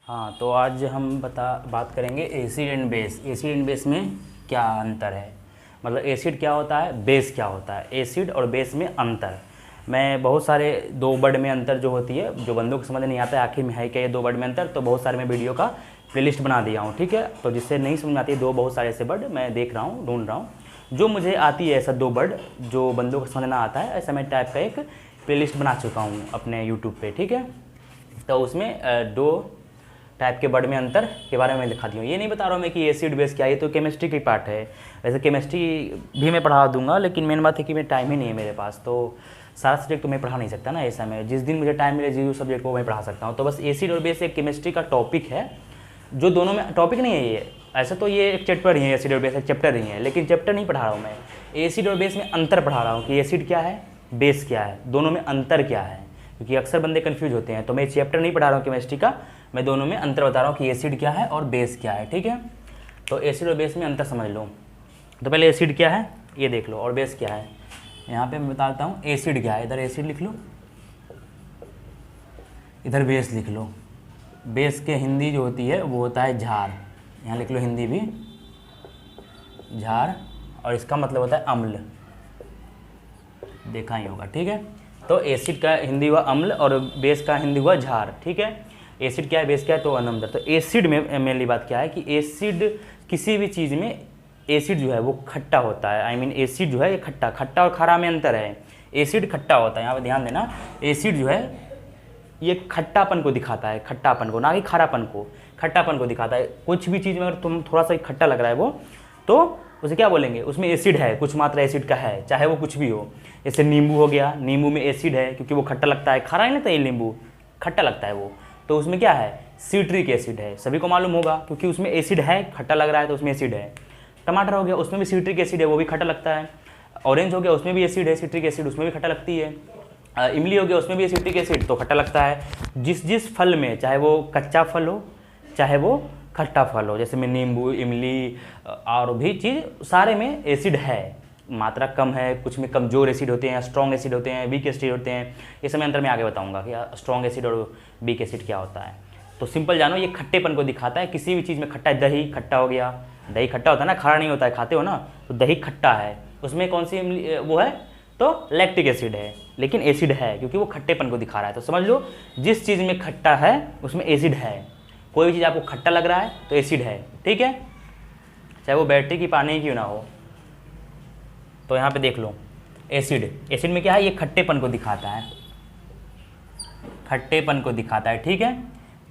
हाँ, तो आज हम बात करेंगे acid and base. Acid and base में क्या अंतर है, मतलब एसिड क्या होता है, बेस क्या होता है। एसिड और बेस में अंतर, मैं बहुत सारे 2 वर्ड में अंतर जो होती है, जो बंदों को समझ नहीं आता है आखिर में है क्या ये 2 वर्ड में अंतर, तो बहुत सारे मैं वीडियो का प्लेलिस्ट बना दिया हूँ, ठीक है। तो जिससे नहीं समझ में आती है बहुत सारे ऐसे वर्ड मैं देख रहा हूँ, ढूंढ रहा हूँ जो मुझे आती है, ऐसा 2 वर्ड जो बंदों को समझ ना आता है, ऐसा मैं टाइप का एक प्लेलिस्ट बना चुका हूँ अपने यूट्यूब पे, ठीक है। तो उसमें 2 टाइप के वर्ड में अंतर के बारे में मैं दिखा दी हूँ। ये नहीं बता रहा हूँ मैं कि एसिड बेस क्या है, ये तो केमिस्ट्री की पार्ट है। वैसे केमिस्ट्री भी मैं पढ़ा दूंगा, लेकिन मेन बात है कि मैं टाइम ही नहीं है मेरे पास, तो सारा सब्जेक्ट तो मैं पढ़ा नहीं सकता ना ऐसा में। जिस दिन मुझे टाइम मिले जिस सब्जेक्ट को मैं पढ़ा सकता हूँ। तो बस एसिड और बेस एक केमिस्ट्री का टॉपिक है, जो दोनों में टॉपिक नहीं है ये, ऐसा तो ये एक चैप्टर ही है, एसिड और बेस एक चैप्टर ही है, लेकिन चैप्टर नहीं पढ़ा रहा हूँ मैं। एसिड और बेस में अंतर पढ़ा रहा हूँ कि एसिड क्या है, बेस क्या है, दोनों में अंतर क्या है, क्योंकि अक्सर बंदे कन्फ्यूज होते हैं। तो मैं चैप्टर नहीं पढ़ा रहा हूँ केमिस्ट्री का, मैं दोनों में अंतर बता रहा हूँ कि एसिड क्या है और बेस क्या है, ठीक है। तो एसिड और बेस में अंतर समझ लो। तो पहले एसिड क्या है ये देख लो, और बेस क्या है। यहाँ पे मैं बताता हूँ एसिड क्या है, इधर एसिड लिख लो, इधर बेस लिख लो। बेस के हिंदी जो होती है वो होता है झार, यहाँ लिख लो हिंदी भी झार, और इसका मतलब होता है अम्ल, देखा ही होगा, ठीक है। तो एसिड का हिंदी हुआ अम्ल और बेस का हिंदी हुआ झार, ठीक है। एसिड क्या है, बेस क्या है, तो अनंतर। तो एसिड में मेनली बात क्या है कि एसिड किसी भी चीज़ में एसिड जो है वो खट्टा होता है। आई मीन एसिड जो है ये खट्टा और खारा में अंतर है। एसिड खट्टा होता है, यहाँ पर ध्यान देना। एसिड जो है ये खट्टापन को दिखाता है, खट्टापन को, ना कि खारापन को, खट्टापन को दिखाता है। कुछ भी चीज़ में अगर तुम थोड़ा सा खट्टा लग रहा है वो, तो उसे क्या बोलेंगे, उसमें एसिड है, कुछ मात्रा एसिड का है, चाहे वो कुछ भी हो। जैसे नींबू हो गया, नींबू में एसिड है क्योंकि वो खट्टा लगता है, खारा नहीं लगता ये नींबू, खट्टा लगता है वो, तो उसमें क्या है, सिट्रिक एसिड है, सभी को मालूम होगा क्योंकि उसमें एसिड है, खट्टा लग रहा है तो उसमें एसिड है। टमाटर हो गया, उसमें भी सिट्रिक एसिड है, वो भी खट्टा लगता है। ऑरेंज हो गया, उसमें भी एसिड है, सिट्रिक एसिड, उसमें भी खट्टा लगती है। इमली हो गया, उसमें भी सिट्रिक एसिड, तो खट्टा लगता है। जिस फल में, चाहे वो कच्चा फल हो चाहे वो खट्टा फल हो, जैसे में नींबू, इमली और भी चीज़, सारे में एसिड है, मात्रा कम है, कुछ में कमजोर एसिड होते हैं, स्ट्रॉन्ग एसिड होते हैं, वीक एसिड होते हैं। ये सब मैं अंतर में आगे बताऊंगा कि स्ट्रॉन्ग एसिड और वीक एसिड क्या होता है। तो सिंपल जानो, ये खट्टेपन को दिखाता है, किसी भी चीज़ में खट्टा है। दही खट्टा हो गया, दही खट्टा होता है ना, खारा नहीं होता है, खाते हो ना, तो दही खट्टा है, उसमें कौन सी वो है, तो लैक्टिक एसिड है, लेकिन एसिड है क्योंकि वो खट्टेपन को दिखा रहा है। तो समझ लो, जिस चीज़ में खट्टा है उसमें एसिड है। कोई भी चीज़ आपको खट्टा लग रहा है तो एसिड है, ठीक है, चाहे वो बैटरी की पानी क्यों ना हो। तो यहाँ पे देख लो, एसिड में क्या है, ये खट्टेपन को दिखाता है, खट्टेपन को दिखाता है, ठीक है।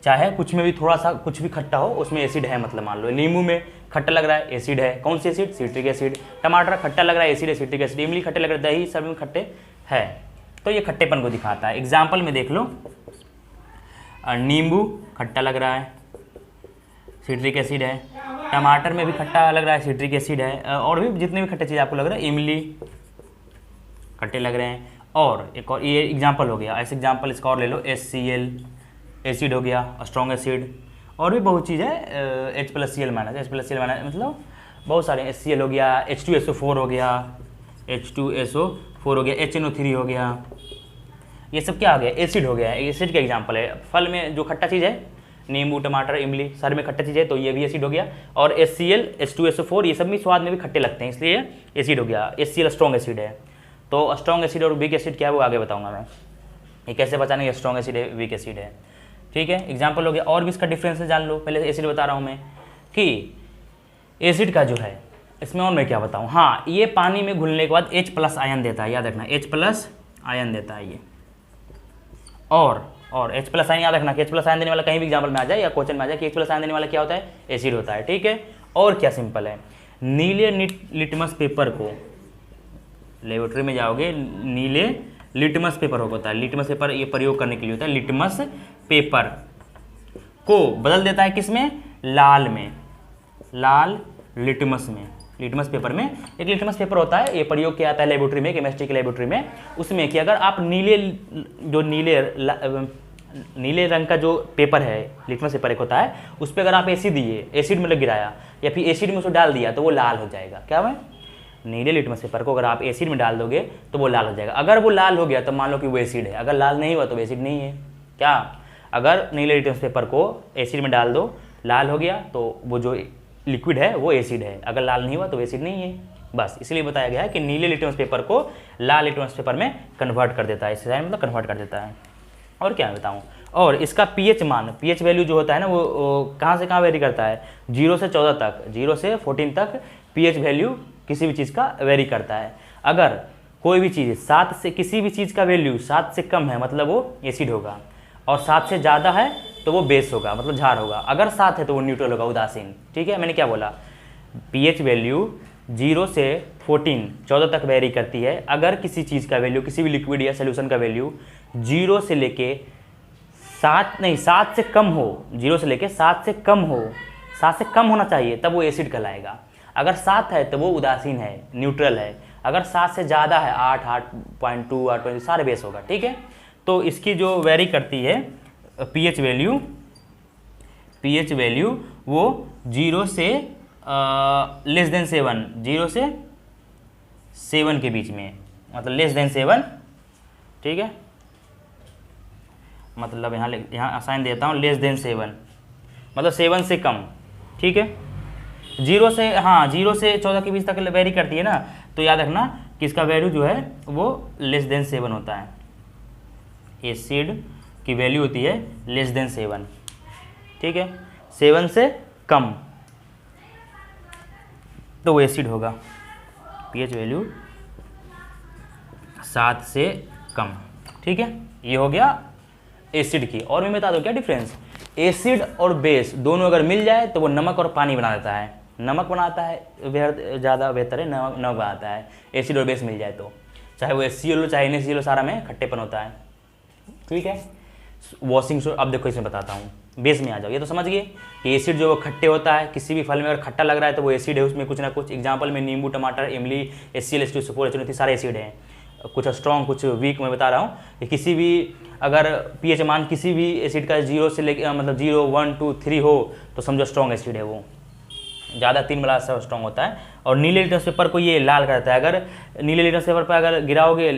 चाहे कुछ में भी थोड़ा सा कुछ भी खट्टा हो, उसमें एसिड है, मतलब मान लो नींबू में खट्टा लग रहा है, एसिड है, कौन सी एसिड, सिट्रिक एसिड। टमाटर खट्टा लग रहा है, एसिड है, सिट्रिक एसिड। इमली खट्टे लग रहा है, दही, सब में खट्टे है, तो ये खट्टेपन को दिखाता है। एग्जाम्पल में देख लो, नींबू खट्टा लग रहा है, सिट्रिक एसिड है। टमाटर में भी खट्टा लग रहा है, सिट्रिक एसिड है। और भी जितने भी खट्टे चीज़ आपको लग रहा है, इमली खट्टे लग रहे हैं। और एक और ये एग्जाम्पल हो गया, ऐसे एग्जाम्पल इसका और ले लो, HCl एसिड हो गया, स्ट्रॉन्ग एसिड। और भी बहुत चीज़ है, H+Cl माइनस, मतलब बहुत सारे, HCl हो गया, H2SO4 हो गया, H2SO4 हो गया, HNO3 हो गया, ये सब क्या आ गया, एसिड हो गया। एसिड का एग्जाम्पल है। फल में जो खट्टा चीज़ है, नींबू, टमाटर, इमली, सारे में खट्टा चीज़ है, तो ये भी एसिड हो गया। और HCl, H2SO4, ये सब भी स्वाद में भी खट्टे लगते हैं, इसलिए एसिड हो गया। HCl स्ट्रॉन्ग एसिड है। तो स्ट्रॉन्ग एसिड और वीक एसिड क्या है वो आगे बताऊंगा मैं, ये कैसे बचाने ये स्ट्रॉन्ग एसिड है, वीक एसिड है, ठीक है। एग्जाम्पल हो गया। और भी इसका डिफरेंस जान लो। पहले एसिड बता रहा हूँ मैं कि एसिड का जो है, इसमें और मैं क्या बताऊँ, हाँ, ये पानी में घुलने के बाद H+ आयन देता है, याद रखना, H+ आयन देता है ये। और H+ आयन याद रखना कि H+ आयन देने वाला कहीं भी एग्जाम्पल में आ जाए या क्वेश्चन में आ जाए कि H+ आयन देने वाला क्या होता है, एसिड होता है, ठीक है। और क्या सिंपल है, नीले लिटमस पेपर को, लेबोरेटरी में जाओगे, नीले लिटमस पेपर होता है, लिटमस पेपर ये प्रयोग करने के लिए होता है। लिटमस पेपर को बदल देता है किसमें, लाल में, लाल लिटमस में। लिटमस पेपर में एक लिटमस पेपर होता है, ये प्रयोग किया जाता है लेबोरेटरी में, केमिस्ट्री के लेबोरेटरी में। उसमें कि अगर आप नीले रंग का जो पेपर है, लिटमस पेपर एक होता है, उस पर अगर आप एसिड दिए, एसिड में गिराया या फिर एसिड में उसको डाल दिया तो वो लाल हो जाएगा। क्या है, नीले लिटमस पेपर को अगर आप एसिड में डाल दोगे तो वो लाल हो जाएगा। अगर वो लाल हो गया तो मान लो कि वो एसिड है, अगर लाल नहीं हुआ तो वो एसिड नहीं है। क्या, अगर नीले लिटमस पेपर को एसिड में डाल दो, लाल हो गया तो वो जो लिक्विड है वो एसिड है, अगर लाल नहीं हुआ तो एसिड नहीं है। बस इसलिए बताया गया है कि नीले लिटमस पेपर को लाल लिटमस पेपर में कन्वर्ट कर देता है, इस मतलब कन्वर्ट कर देता है। और क्या बताऊँ, और इसका पीएच मान, पीएच वैल्यू जो होता है ना वो कहाँ से कहाँ वेरी करता है, 0 से 14 तक, 0 से 14 तक पीएच वैल्यू किसी भी चीज़ का वेरी करता है। अगर कोई भी चीज़ 7 से, किसी भी चीज़ का वैल्यू 7 से कम है मतलब वो एसिड होगा, और 7 से ज़्यादा है तो वो बेस होगा मतलब क्षार होगा, अगर 7 है तो वो न्यूट्रल होगा, उदासीन। ठीक है, मैंने क्या बोला, पीएच वैल्यू 0 से 14 तक वेरी करती है। अगर किसी चीज़ का वैल्यू, किसी भी लिक्विड या सोल्यूशन का वैल्यू 0 से लेके 7 से कम हो, 0 से लेके 7 से कम हो, 7 से कम होना चाहिए तब वो एसिड कहलाएगा। अगर 7 है तो वो उदासीन है, न्यूट्रल है। अगर 7 से ज़्यादा है, 8, 8.2, 8.2 सारे बेस होगा। ठीक है, तो इसकी जो वेरी करती है पीएच वैल्यू वो 0 से लेस देन 7, 0 से 7 के बीच में, मतलब लेस देन 7। ठीक है, मतलब यहाँ असाइन देता हूँ लेस देन 7, मतलब 7 से कम। ठीक है, 0 से 14 के बीच तक वेरी करती है ना, तो याद रखना कि इसका वैल्यू जो है वो लेस देन 7 होता है। एसिड की वैल्यू होती है लेस देन 7। ठीक है, 7 से कम तो वो एसिड होगा। पीएच वैल्यू 7 से कम। ठीक है, ये हो गया एसिड की। और मैं बता दूं क्या डिफरेंस, एसिड और बेस दोनों अगर मिल जाए तो वो नमक और पानी बना देता है। नमक बनाता है ज़्यादा बेहतर है, नमक बनाता है। एसिड और बेस मिल जाए तो चाहे वो HCl हो चाहे NaCl हो, सारा में खट्टेपन होता है। ठीक है, वॉशिंग सोडा, अब देखो इसमें बताता हूँ, बेस में आ जाओ। ये तो समझ गए कि एसिड जो वो खट्टे होता है, किसी भी फल में अगर खट्टा लग रहा है तो वो एसिड है, उसमें कुछ ना कुछ। एग्जाम्पल में नींबू, टमाटर, इमली, HCl, H2SO4, H3, सारे एसिड हैं, कुछ स्ट्रॉन्ग कुछ वीक। मैं बता रहा हूँ कि किसी भी अगर पीएच मान किसी भी एसिड का 0 से लेकर मतलब 0, 1, 2, 3 हो तो समझो स्ट्रॉन्ग एसिड है वो, ज़्यादा 3 वाला सब स्ट्रॉन्ग होता है। और नीले लिटमस पेपर को ये लाल करता है। अगर नीले लिटमस पेपर पर अगर गिराओगे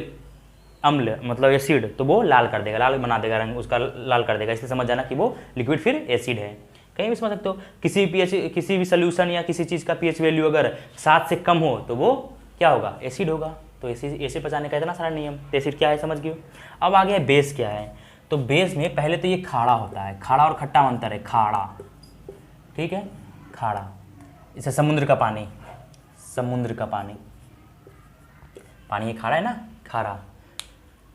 अम्ल मतलब एसिड तो वो लाल कर देगा, लाल बना देगा, रंग उसका लाल कर देगा। इसलिए समझ जाना कि वो लिक्विड फिर एसिड है। कहीं भी समझ सकते हो, किसी भी सोल्यूशन या किसी चीज़ का पीएच वैल्यू अगर 7 से कम हो तो वो क्या होगा, एसिड होगा। तो एसिड बचाने का इतना सारा नियम। तो एसिड क्या है समझ गए। अब आ गया बेस क्या है। तो बेस में पहले तो ये खाड़ा होता है। खाड़ा और खट्टा में अंतर है, खाड़ा। ठीक है, खाड़ा, जैसे समुद्र का पानी, पानी ये खाड़ा है ना, खारा।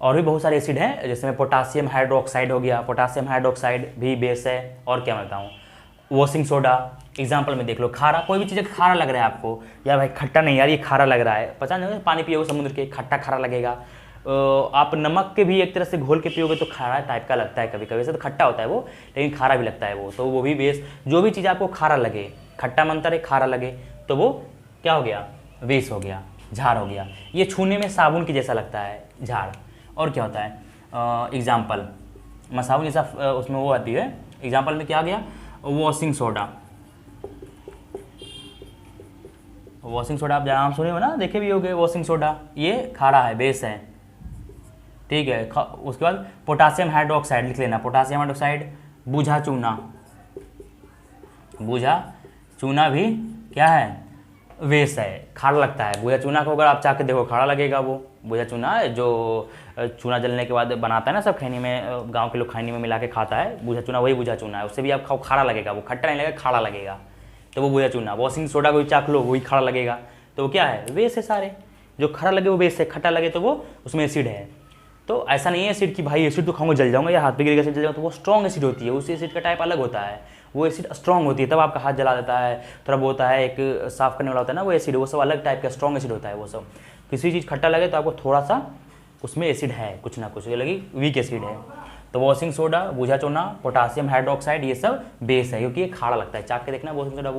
और भी बहुत सारे एसिड हैं, जैसे में पोटासियम हाइड्रोक्साइड हो गया, पोटासियम हाइड्रोक्साइड भी बेस है। और क्या बताऊँ, वॉशिंग सोडा एग्जाम्पल में देख लो, खारा। कोई भी चीज़ खारा लग रहा है आपको, या भाई खट्टा नहीं यार ये खारा लग रहा है, पता नहीं, पानी पियोगे समुद्र के, खट्टा खारा लगेगा। आप नमक के भी एक तरह से घोल के पियोगे तो खारा टाइप का लगता है कभी कभी, वैसे तो खट्टा होता है वो, लेकिन खारा भी लगता है वो, तो वो भी बेस। जो भी चीज़ आपको खारा लगे, खट्टा मंतर है, खारा लगे, तो वो क्या हो गया, बेस हो गया, झाड़ हो गया। ये छूने में साबुन की जैसा लगता है, झाड़। और क्या होता है, एग्जाम्पल साबुन जैसा उसमें वो आती है। एग्जाम्पल में क्या आ गया, वॉशिंग सोडा। वॉशिंग सोडा आप नाम सुने हो ना, देखे भी होगे। वॉशिंग सोडा ये खारा है, बेस है। ठीक है, उसके बाद पोटासियम हाइड्रोक्साइड लिख लेना, पोटासियम हाइड्रोक्साइड। बूझा चूना, बूझा चूना भी क्या है, बेस है, खारा लगता है। बूझा चूना को अगर आप चाह के देखो खारा लगेगा वो। बूझा चूना जो चूना जलने के बाद बनाता है ना सब, खैनी में, गांव के लोग खैनी में मिला के खाता है, बूझा चूना वही बूझा चूना है। उससे भी आप खाओ खारा लगेगा, वो खट्टा नहीं लगेगा, खारा लगेगा, तो वो बूझा चूना। वॉशिंग सोडा को भी चाख लो, वही खारा लगेगा, तो वो क्या है, बेस है। सारे जो खारा लगे वो बेस है, खट्टा लगे तो वो उसमें एसिड है। तो ऐसा नहीं है एसिड की भाई एसिड तो खाऊंगा जल जाऊंगा या हाथ पे गिर एसिड जल जाऊंगा, तो वो स्ट्रॉन्ग एसिड होती है। उस एसिड का टाइप अलग होता है, वो एसिड स्ट्रॉन्ग होती है, तब आपका हाथ जला देता है। थोड़ा वो होता है एक साफ करने वाला होता है ना वो एसिड, वो सब अलग टाइप का स्ट्रॉन्ग एसिड होता है वो सब। किसी चीज़ खट्टा लगे तो आपको थोड़ा सा उसमें एसिड है, कुछ ना कुछ, ये लगी वीक एसिड है। तो वॉशिंग सोडा, बूझा चूना, पोटासियम हाइड्रोक्साइड ये सब बेस है, क्योंकि ये खाड़ा लगता है। चाक के देखना, वॉशिंग सोडा,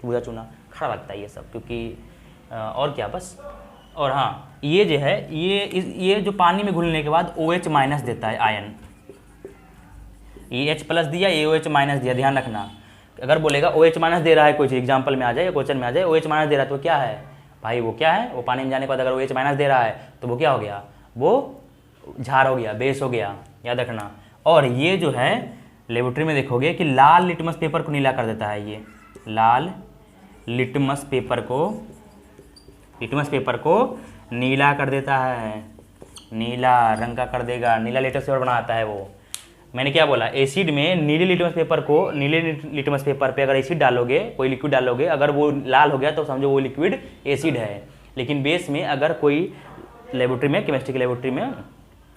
बूझा चूना खाड़ा लगता है ये सब, क्योंकि और क्या बस। और हाँ, ये जो है ये जो पानी में घुलने के बाद OH माइनस देता है, आयन। ये H प्लस दिया, ये OH माइनस दिया, ध्यान रखना। अगर बोलेगा OH माइनस दे रहा है कोई चीज़, एग्जाम्पल में आ जाए या क्वेश्चन में आ जाए, OH माइनस दे रहा है तो क्या है भाई, वो क्या है, वो पानी में जाने के बाद अगर OH माइनस दे रहा है तो वो क्या हो गया, वो झार हो गया, बेस हो गया, याद रखना। और ये जो है लेबोरेटरी में देखोगे कि लाल लिटमस पेपर को नीला कर देता है। ये लाल लिटमस पेपर को नीला कर देता है, नीला रंग का कर देगा, नीला लिटमस पेपर बनाता है वो। मैंने क्या बोला, एसिड में नीले लिटमस पेपर पे अगर एसिड डालोगे, कोई लिक्विड डालोगे, अगर वो लाल हो गया तो समझो वो लिक्विड एसिड है। लेकिन बेस में अगर कोई लेबोरेटरी में, केमिस्ट्री की लेबोरेटरी में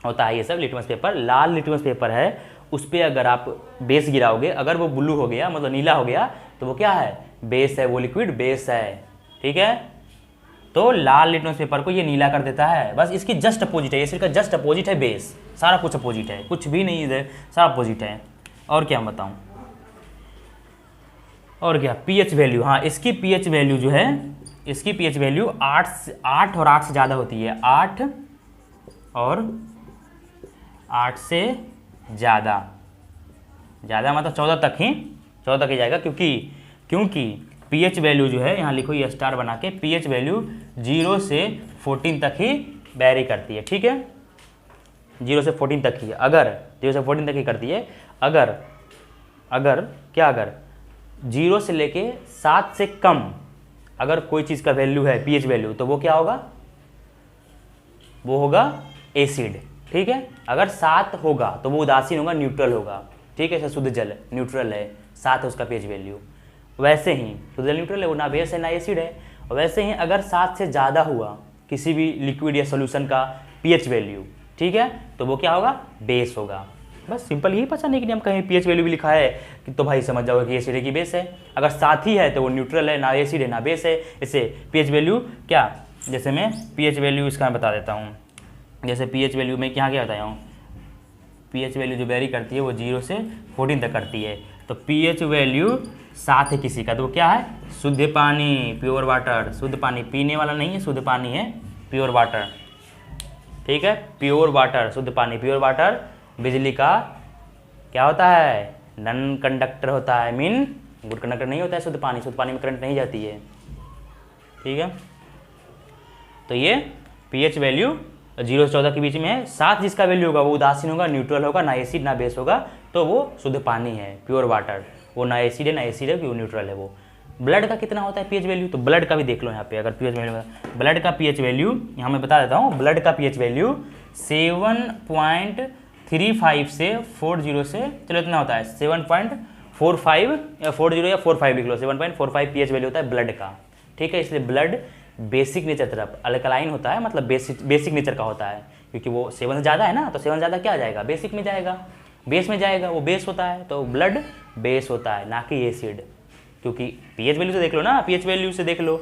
होता है ये सब लिटमस पेपर, लाल लिटमस पेपर है, उस पर अगर आप बेस गिराओगे, अगर वो ब्लू हो गया मतलब नीला हो गया तो वो क्या है, बेस है, वो लिक्विड बेस है। ठीक है, तो लाल लिटमस पेपर को ये नीला कर देता है। बस इसकी जस्ट अपोजिट है, एसिड का जस्ट अपोजिट है बेस, सारा कुछ अपोजिट है, कुछ भी नहीं इधर, सारा अपोजिट है। और क्या बताऊं, और क्या, पीएच वैल्यू, हाँ इसकी पीएच वैल्यू जो है, इसकी पीएच वैल्यू 8 और 8 से ज़्यादा होती है, 8 और 8 से ज़्यादा मतलब 14 तक ही जाएगा, क्योंकि पीएच वैल्यू जो है, यहाँ लिखो ये स्टार बना के, पीएच वैल्यू 0 से 14 तक ही वेरी करती है। ठीक है, 0 से 14 तक ही, अगर 0 से 14 तक ही करती है। अगर 0 से लेके 7 से कम अगर कोई चीज़ का वैल्यू है, पीएच वैल्यू, तो वो क्या होगा, वो होगा एसिड। ठीक है, अगर 7 होगा तो वो उदासीन होगा, न्यूट्रल होगा। ठीक है, शुद्ध जल न्यूट्रल है, 7 है उसका पीएच वैल्यू। वैसे ही शुद्ध जल न्यूट्रल है, वो ना बेस है ना एसिड है। और वैसे ही अगर 7 से ज़्यादा हुआ किसी भी लिक्विड या सोल्यूशन का पीएच वैल्यू, ठीक है, तो वो क्या होगा, बेस होगा। बस सिंपल यही, पता नहीं कि हम कहीं पीएच वैल्यू भी लिखा है कि तो भाई समझ जाओगे कि एसिड है कि बेस है। अगर 7 ही है तो वो न्यूट्रल है, ना एसिड है ना बेस है। इससे पीएच वैल्यू क्या, जैसे मैं पीएच वैल्यू इसका बता देता हूँ। जैसे पीएच वैल्यू में क्या बताया हूँ, पीएच वैल्यू जो वेरी करती है वो 0 से 14 तक करती है। तो पीएच वैल्यू 7 है किसी का, तो वो क्या है, शुद्ध पानी, प्योर वाटर, शुद्ध पानी, पीने वाला नहीं है, शुद्ध पानी है, प्योर वाटर। ठीक है, प्योर वाटर, शुद्ध पानी, प्योर वाटर। बिजली का क्या होता है, नॉन कंडक्टर होता है, मीन गुड कंडक्टर नहीं होता है शुद्ध पानी में करंट नहीं जाती है। ठीक है, तो ये पीएच वैल्यू 0 से 14 के बीच में है। 7 जिसका वैल्यू होगा वो उदासीन होगा, न्यूट्रल होगा, ना एसिड ना बेस होगा, तो वो शुद्ध पानी है, प्योर वाटर। वो ना एसिड है वो न्यूट्रल है। वो ब्लड का कितना होता है पीएच वैल्यू, तो ब्लड का भी देख लो यहाँ पे। अगर पीएच वैल्यू, ब्लड का पीएच वैल्यू यहाँ मैं बता देता हूँ, ब्लड का पीएच वैल्यू 7.35 से 40 से, चलो इतना होता है 7.45 या 40 या 45 लिख लो, 7.45 पीएच वैल्यू होता है ब्लड का। ठीक है, इसलिए ब्लड बेसिक नेचर तरफ अल्कलाइन होता है, मतलब बेसिक नेचर का होता है, क्योंकि वो 7 से ज़्यादा है ना, तो 7 से ज़्यादा क्या आ जाएगा, बेसिक में जाएगा, बेस में जाएगा, वो बेस होता है। तो ब्लड बेस होता है, ना कि एसिड। क्योंकि पीएच वैल्यू से देख लो ना, पीएच वैल्यू से देख लो,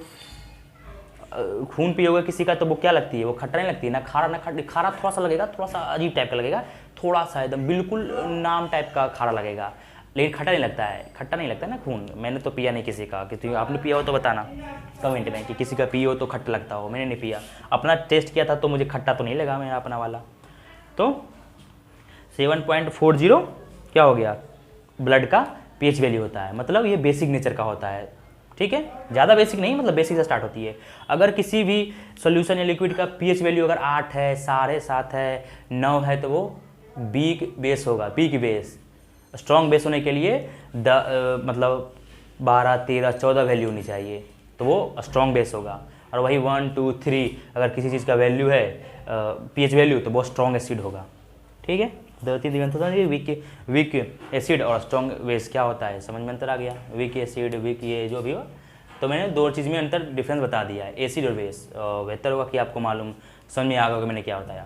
खून पियोगे किसी का तो वो क्या लगती है, वो खट्टा नहीं लगती, ना खारा ना खारा थोड़ा सा लगेगा, थोड़ा सा अजीब टाइप का लगेगा, थोड़ा सा एकदम बिल्कुल नाम टाइप का खारा लगेगा, लेकिन खट्टा नहीं लगता है, ना खून। मैंने तो पिया नहीं किसी का, कि आपने पिया हो तो बताना कमेंट में कि किसी का पियो तो खट्टा लगता हो। मैंने नहीं पिया, अपना टेस्ट किया था तो मुझे खट्टा तो नहीं लगा मेरा अपना वाला। तो 7.40 क्या हो गया, ब्लड का पीएच वैल्यू होता है, मतलब ये बेसिक नेचर का होता है। ठीक है, ज़्यादा बेसिक नहीं, मतलब बेसिक से स्टार्ट होती है। अगर किसी भी सोल्यूशन या लिक्विड का पीएच वैल्यू अगर 8 है, 7.5 है, 9 है, तो वो वीक बेस होगा, वीक बेस। स्ट्रॉन्ग बेस होने के लिए मतलब 12, 13, 14 वैल्यू होनी चाहिए, तो वो स्ट्रॉन्ग बेस होगा। और वही 1, 2, 3 अगर किसी चीज़ का वैल्यू है पीएच वैल्यू, तो वो स्ट्रॉन्ग एसिड होगा। ठीक है, 2-3 वीक एसिड और स्ट्रॉन्ग बेस क्या होता है, समझ में अंतर आ गया। वीक एसिड, वीक ये जो भी हो, तो मैंने 2 चीज़ में अंतर डिफरेंस बता दिया है, एसिड और बेस। बेहतर होगा कि आपको मालूम समझ में आ गया मैंने क्या बताया।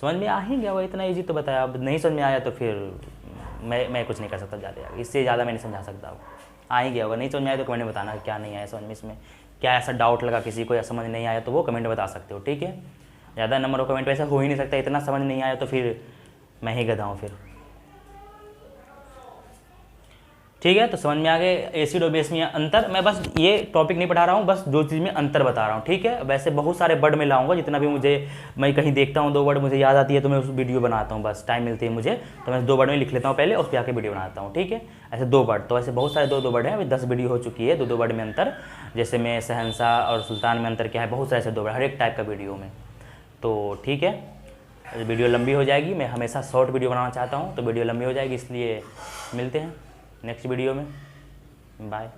समझ में आ ही गया, वो इतना ईजी तो बताया। अब नहीं समझ में आया तो फिर मैं कुछ नहीं कर सकता ज़्यादा, इससे ज़्यादा मैं नहीं समझा सकता। आ ही गया होगा, नहीं समझ में आया तो कमेंट में बताना क्या नहीं आया समझ में, इसमें क्या ऐसा डाउट लगा किसी को या समझ नहीं आया, तो वो कमेंट बता सकते हो। ठीक है, ज़्यादा नंबर ऑफ कमेंट वैसा हो ही नहीं सकता, इतना समझ नहीं आया तो फिर मैं ही गधा हूँ फिर। ठीक है, तो समझ में आ गए एसिड और बेस में अंतर। मैं बस ये टॉपिक नहीं पढ़ा रहा हूँ, बस 2 चीज़ में अंतर बता रहा हूँ। ठीक है, वैसे बहुत सारे वर्ड में लाऊंगा, जितना भी मैं कहीं देखता हूँ 2 वर्ड मुझे याद आती है तो मैं उस वीडियो बनाता हूँ, बस टाइम मिलती है मुझे तो मैं 2 वर्ड में लिख लेता हूँ पहले, उस पर आके वीडियो बनाता हूँ। ठीक है, ऐसे 2 वर्ड, तो ऐसे बहुत सारे 2 वर्ड हैं, अभी 10 वीडियो हो चुकी है 2 वर्ड में अंतर। जैसे में शहंशाह और सुल्तान में अंतर क्या है, बहुत सारे ऐसे 2 वर्ड हर एक टाइप का वीडियो में। तो ठीक है, वीडियो लंबी हो जाएगी, मैं हमेशा शॉर्ट वीडियो बनाना चाहता हूँ, तो वीडियो लंबी हो जाएगी, इसलिए मिलते हैं नेक्स्ट वीडियो में। बाय।